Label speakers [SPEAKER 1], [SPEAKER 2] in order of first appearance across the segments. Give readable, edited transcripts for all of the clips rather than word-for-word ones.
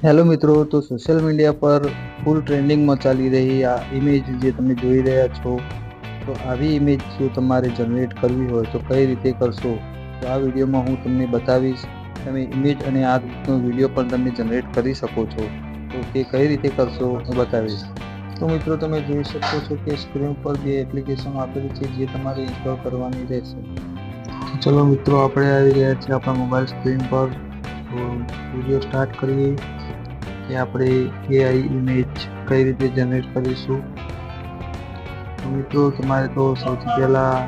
[SPEAKER 1] Hello મિત્રો, તો social media પર ફૂલ ટ્રેન્ડિંગમાં ચાલી રહી આ ઇમેજ જે તમે જોઈ રહ્યા છો, તો આવી ઇમેજ જો તમારે જનરેટ કરવી હોય તો કઈ રીતે કરશો, તો આ વિડીયોમાં હું તમને બતાવીશ. તમે ઇમેજ અને આ રીતનો વિડીયો પણ તમે જનરેટ કરી શકો છો, તો તે કઈ રીતે કરશો હું બતાવીશ. તો મિત્રો, તમે જોઈ શકો છો કે સ્ક્રીન પર બે એપ્લિકેશન આપેલી છે જે તમારે ઇન્સ્ટોલ કરવાની રહેશે. ચલો મિત્રો, આપણે આવી ગયા છીએ આપણા મોબાઈલ સ્ક્રીન પર. તો વિડીયો સ્ટાર્ટ કરીએ કે આપણે એઆઈ ઇમેજ કઈ રીતે જનરેટ કરીશું. તો મિત્રો, તમારે તો સૌથી પહેલા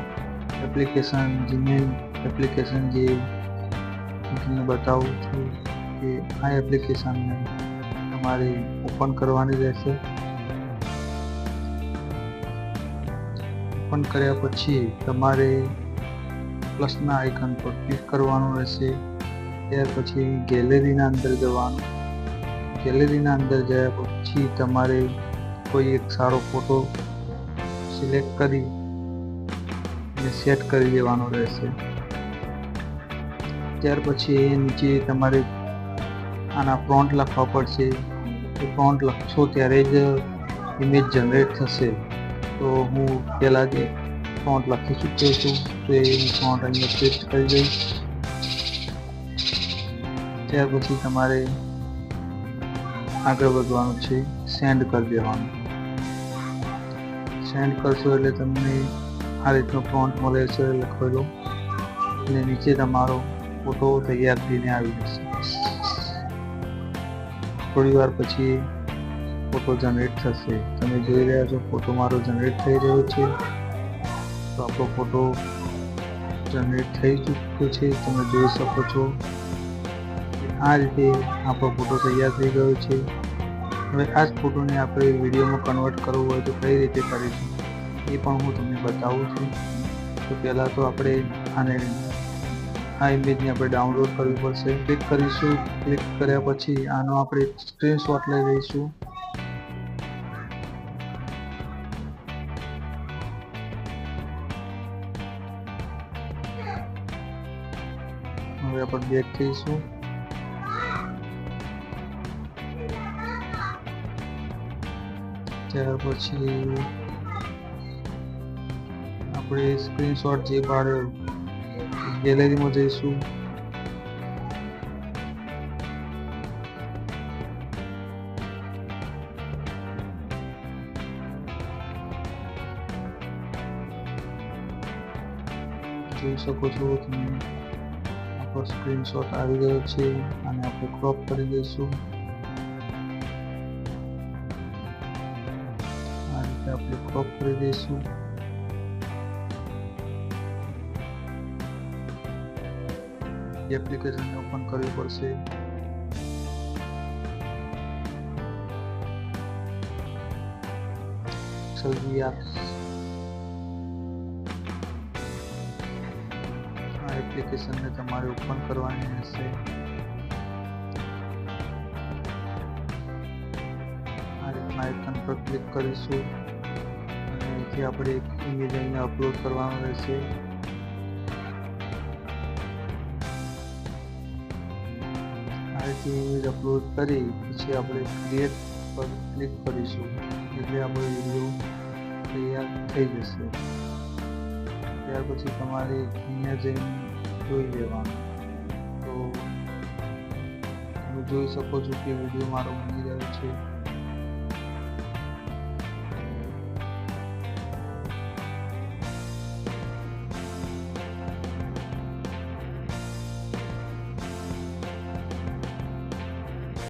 [SPEAKER 1] એપ્લિકેશન જીમેલ એપ્લિકેશન જે હું તમને બતાવું છું કે આ એપ્લિકેશનને તમારે ઓપન કરવાની રહેશે. ઓપન કર્યા પછી તમારે પ્લસના આઇકન પર ક્લિક કરવાનું રહેશે. ત્યાર પછી ગેલેરીના અંદર જવાનું. ગેલેરીના અંદર ગયા પછી તમારે કોઈ એક સારો ફોટો સિલેક્ટ કરી અને સેટ કરી દેવાનો રહેશે. ત્યાર પછી એ નીચે તમારે આના પ્રોમ્પ્ટ લખવા પડશે. એ પ્રોમ્પ્ટ લખશો ત્યારે જ ઇમેજ જનરેટ થશે. તો હું પહેલાં જ પ્રોમ્પ્ટ લખી ચૂક્યો છું, તો એ પ્રોમ્પ્ટ અહીંયા પેસ્ટ કરી દઈશ. ત્યાર પછી તમારે આગળ વધવાનું છે, સેન્ડ કરી દેવાનું. સેન્ડ કરશો એટલે તમને આ રીતનો પ્રોમ્પ્ટ મળે છે લખેલો, અને નીચે તમારો ફોટો તૈયાર થઈને આવી જશે. થોડી વાર પછી ફોટો જનરેટ થશે. તમે જોઈ રહ્યા છો ફોટો મારો જનરેટ થઈ રહ્યો છે. તો આપણો ફોટો જનરેટ થઈ ચૂક્યો છે, તમે જોઈ શકો છો. આ રીતે આપણો ફોટો તૈયાર થઈ ગયો છે. હવે આ જ ફોટોને આપણે વિડીયોમાં કન્વર્ટ કરવું હોય તો કઈ રીતે કરીશું એ પણ હું તમને બતાવું છું. તો પહેલાં તો આપણે આ ઇમેજને આપણે ડાઉનલોડ કરવી પડશે. ક્લિક કરીશું. ક્લિક કર્યા પછી આનો આપણે સ્ક્રીનશોટ લઈ લઈશું. હવે આપણે બેક થઈશું. ત્યાર પછી આપણે સ્ક્રીનશોટ જે પાડ્યો ગેલેરીમાં જઈશું. જોઈ શકો છો તમે આપણો સ્ક્રીનશોટ આવી ગયો છે, અને આપણે ક્રોપ કરી દઈશું. આ રીતે આપણે ક્રોપ કરી દઈશું. એપ્લિકેશનને ઓપન કરવી પડશે. આ એપ્લિકેશનને તમારે ઓપન કરવાની રહેશે. આ રીતના આઇકન પર ક્લિક કરીશું અને અહીંથી આપણે એક ઇમેજ અહીંયા અપલોડ કરવાનો રહેશે. આ રીતે ઇમેજ અપલોડ કરી પછી આપણે ક્રિએટ પર ક્લિક કરીશું એટલે આપણો વિડીયો તૈયાર થઈ જશે. ત્યાર પછી તમારે અહીંયા જઈને જોઈ લેવાનું. તો તમે જોઈ શકો છો કે વિડીયો મારો બની રહ્યો છે.